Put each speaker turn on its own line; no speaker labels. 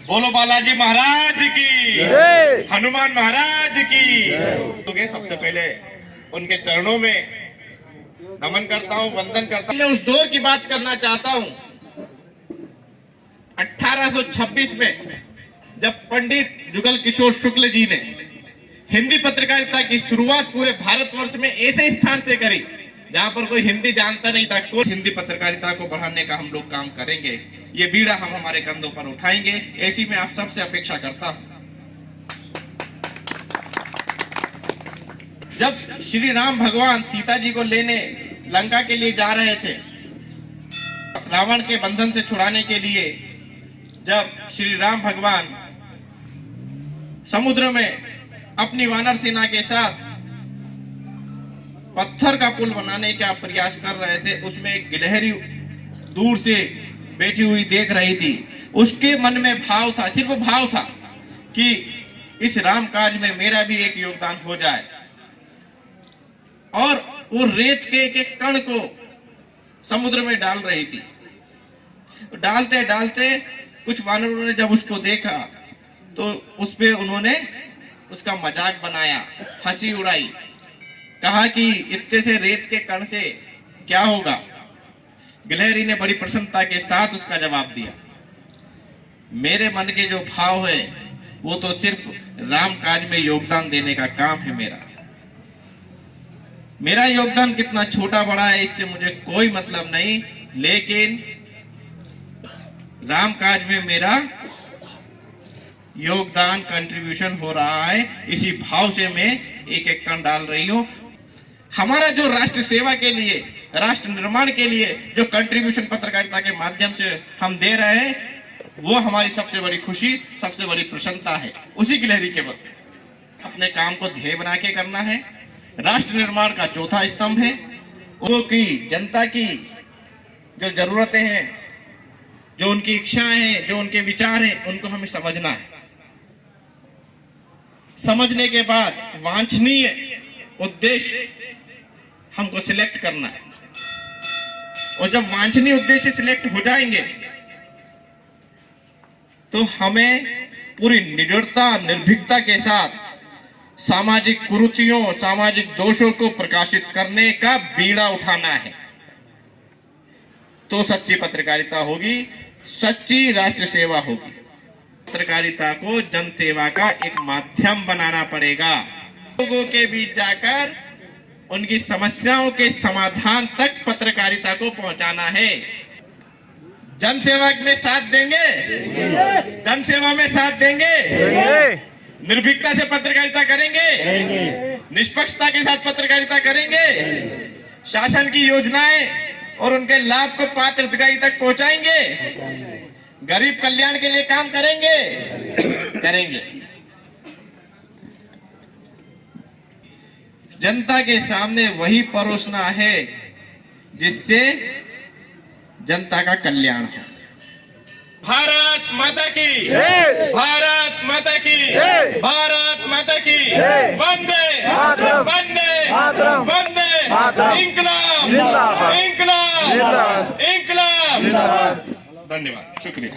बोलो बालाजी महाराज की, हनुमान महाराज की। तो सबसे पहले उनके चरणों में नमन करता हूँ, वंदन करता हूँ। मैं उस दौर की बात करना चाहता हूँ 1826 में, जब पंडित जुगल किशोर शुक्ल जी ने हिंदी पत्रकारिता की शुरुआत पूरे भारतवर्ष में ऐसे स्थान से करी जहां पर कोई हिंदी जानता नहीं था। कोई हिंदी पत्रकारिता को बढ़ाने का हम लोग काम करेंगे, ये बीड़ा हम हमारे कंधों पर उठाएंगे, ऐसी मैं आप सबसे अपेक्षा करता हूं। जब श्री राम भगवान सीता जी को लेने लंका के लिए जा रहे थे, रावण के बंधन से छुड़ाने के लिए, जब श्री राम भगवान समुद्र में अपनी वानर सेना के साथ पत्थर का पुल बनाने का प्रयास कर रहे थे, उसमें एक गिलहरी दूर से बैठी हुई देख रही थी। उसके मन में भाव था, सिर्फ भाव था कि इस राम काज में मेरा भी एक योगदान हो जाए। और वो रेत के एक कण को समुद्र में डाल रही थी। डालते डालते कुछ वानरों ने जब उसको देखा तो उस पे उन्होंने उसका मजाक बनाया, हंसी उड़ाई, कहा कि इतने से रेत के कण से क्या होगा। गिलहरी ने बड़ी प्रसन्नता के साथ उसका जवाब दिया, मेरे मन के जो भाव है वो तो सिर्फ राम काज में योगदान देने का काम है मेरा। मेरा योगदान कितना छोटा बड़ा है इससे मुझे कोई मतलब नहीं, लेकिन राम काज में मेरा योगदान कंट्रीब्यूशन हो रहा है, इसी भाव से मैं एक एक कण डाल रही हूं। हमारा जो राष्ट्र सेवा के लिए, राष्ट्र निर्माण के लिए जो कंट्रीब्यूशन पत्रकारिता के माध्यम से हम दे रहे हैं, वो हमारी सबसे बड़ी खुशी, सबसे बड़ी प्रसन्नता है। उसी गिलहरी के वक्त अपने काम को ध्येय बना के करना है। राष्ट्र निर्माण का चौथा स्तंभ है वो की जनता की जो जरूरतें हैं, जो उनकी इच्छाएं हैं, जो उनके विचार हैं, उनको हमें समझना है। समझने के बाद वांछनीय उद्देश्य हमको सिलेक्ट करना है, और जब वांछनीय उद्देश्य सिलेक्ट हो जाएंगे तो हमें पूरी निडरता, निर्भीकता के साथ सामाजिक कुरीतियों, सामाजिक दोषों को प्रकाशित करने का बीड़ा उठाना है। तो सच्ची पत्रकारिता होगी, सच्ची राष्ट्र सेवा होगी। पत्रकारिता को जन सेवा का एक माध्यम बनाना पड़ेगा। लोगों के बीच जाकर उनकी समस्याओं के समाधान तक पत्रकारिता को पहुंचाना है। जन सेवा में साथ देंगे, जन सेवा में साथ देंगे, निर्भीकता से पत्रकारिता करेंगे, निष्पक्षता के साथ पत्रकारिता करेंगे, शासन की योजनाएं और उनके लाभ को पात्र अधिकारी तक पहुंचाएंगे, गरीब कल्याण के लिए काम करेंगे। जनता के सामने वही परोसना है जिससे जनता का कल्याण हो। भारत माता की, भारत माता की, भारत माता की, वंदे वंदे वंदे, इंकलाब इंकलाब इंकलाब। धन्यवाद, शुक्रिया।